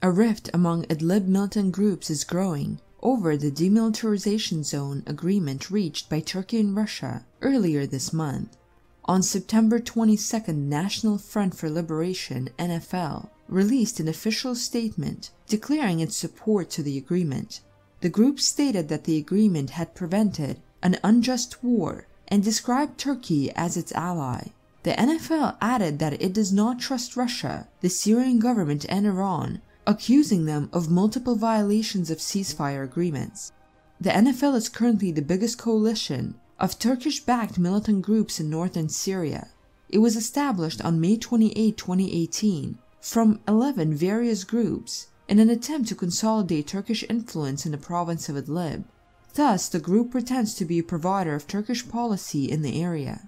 A rift among Idlib militant groups is growing over the demilitarization zone agreement reached by Turkey and Russia earlier this month. On September 22nd, National Front for Liberation (NFL) released an official statement declaring its support to the agreement. The group stated that the agreement had prevented an unjust war and described Turkey as its ally. The NFL added that it does not trust Russia, the Syrian government, and Iran, accusing them of multiple violations of ceasefire agreements. The NFL is currently the biggest coalition of Turkish-backed militant groups in northern Syria. It was established on May 28, 2018, from 11 various groups in an attempt to consolidate Turkish influence in the province of Idlib. Thus, the group pretends to be a provider of Turkish policy in the area.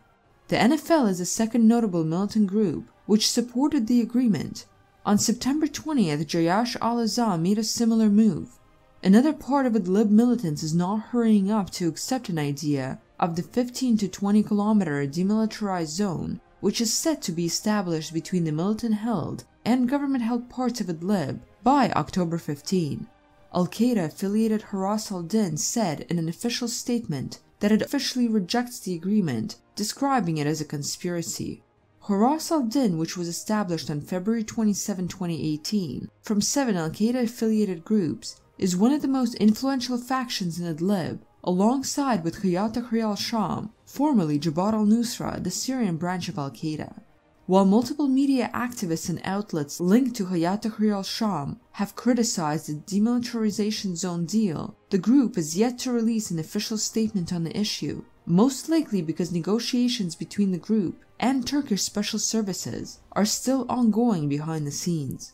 The NFL is the second notable militant group which supported the agreement. On September 20th, Jaysh al-Izza made a similar move. Another part of Idlib militants is not hurrying up to accept an idea of the 15 to 20 kilometer demilitarized zone, which is set to be established between the militant-held and government-held parts of Idlib by October 15. Al-Qaeda affiliated Haras al-Din said in an official statement that it officially rejects the agreement, describing it as a conspiracy. Haras al-Din, which was established on February 27, 2018, from 7 Al-Qaeda-affiliated groups, is one of the most influential factions in Idlib, alongside with Hayat Tahrir al-Sham, formerly Jabhat al-Nusra, the Syrian branch of Al-Qaeda. While multiple media activists and outlets linked to Hayat Tahrir al-Sham have criticized the demilitarization zone deal, the group is yet to release an official statement on the issue, most likely because negotiations between the group and Turkish special services are still ongoing behind the scenes.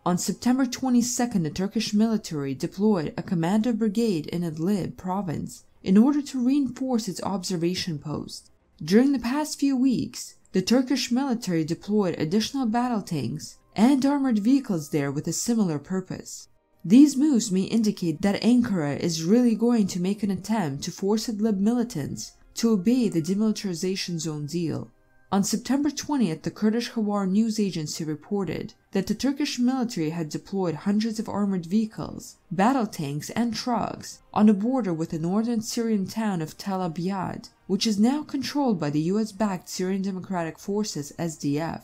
On September 22nd, the Turkish military deployed a commando brigade in Idlib province in order to reinforce its observation post. During the past few weeks, the Turkish military deployed additional battle tanks and armored vehicles there with a similar purpose. These moves may indicate that Ankara is really going to make an attempt to force Idlib militants to obey the demilitarization zone deal. On September 20th, the Kurdish Hawar news agency reported that the Turkish military had deployed hundreds of armored vehicles, battle tanks, and trucks on the border with the northern Syrian town of Tel Abyad, which is now controlled by the US-backed Syrian Democratic Forces (SDF).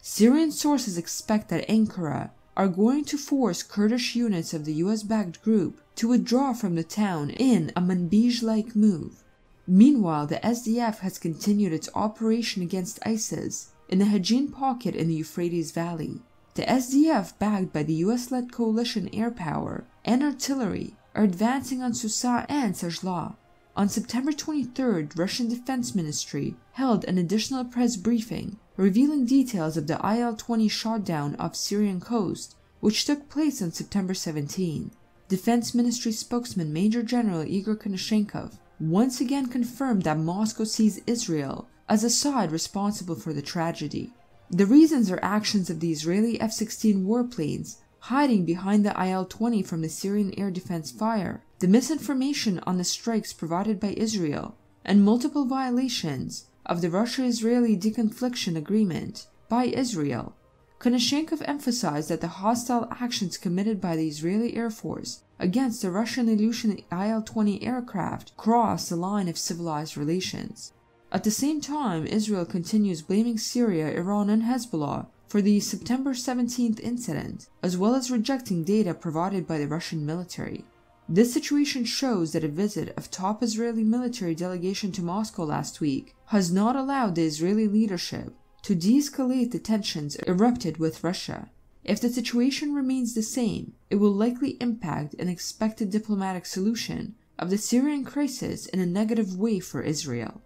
Syrian sources expect that Ankara are going to force Kurdish units of the US-backed group to withdraw from the town in a Manbij-like move. Meanwhile, the SDF has continued its operation against ISIS in the Hajin pocket in the Euphrates Valley. The SDF, backed by the US-led coalition air power and artillery, are advancing on Susa and Sajla. On September 23rd, Russian Defense Ministry held an additional press briefing revealing details of the Il-20 shutdown off Syrian coast, which took place on September 17. Defense Ministry spokesman Major General Igor Konashenkov once again confirmed that Moscow sees Israel as a side responsible for the tragedy. The reasons are actions of the Israeli F-16 warplanes hiding behind the Il-20 from the Syrian air defense fire, the misinformation on the strikes provided by Israel, and multiple violations of the Russia-Israeli deconfliction agreement by Israel. Konashenkov emphasized that the hostile actions committed by the Israeli Air Force against the Russian Ilyushin Il-20 aircraft cross the line of civilized relations. At the same time, Israel continues blaming Syria, Iran, and Hezbollah for the September 17th incident, as well as rejecting data provided by the Russian military. This situation shows that a visit of top Israeli military delegation to Moscow last week has not allowed the Israeli leadership to de-escalate the tensions erupted with Russia. If the situation remains the same, it will likely impact an expected diplomatic solution of the Syrian crisis in a negative way for Israel.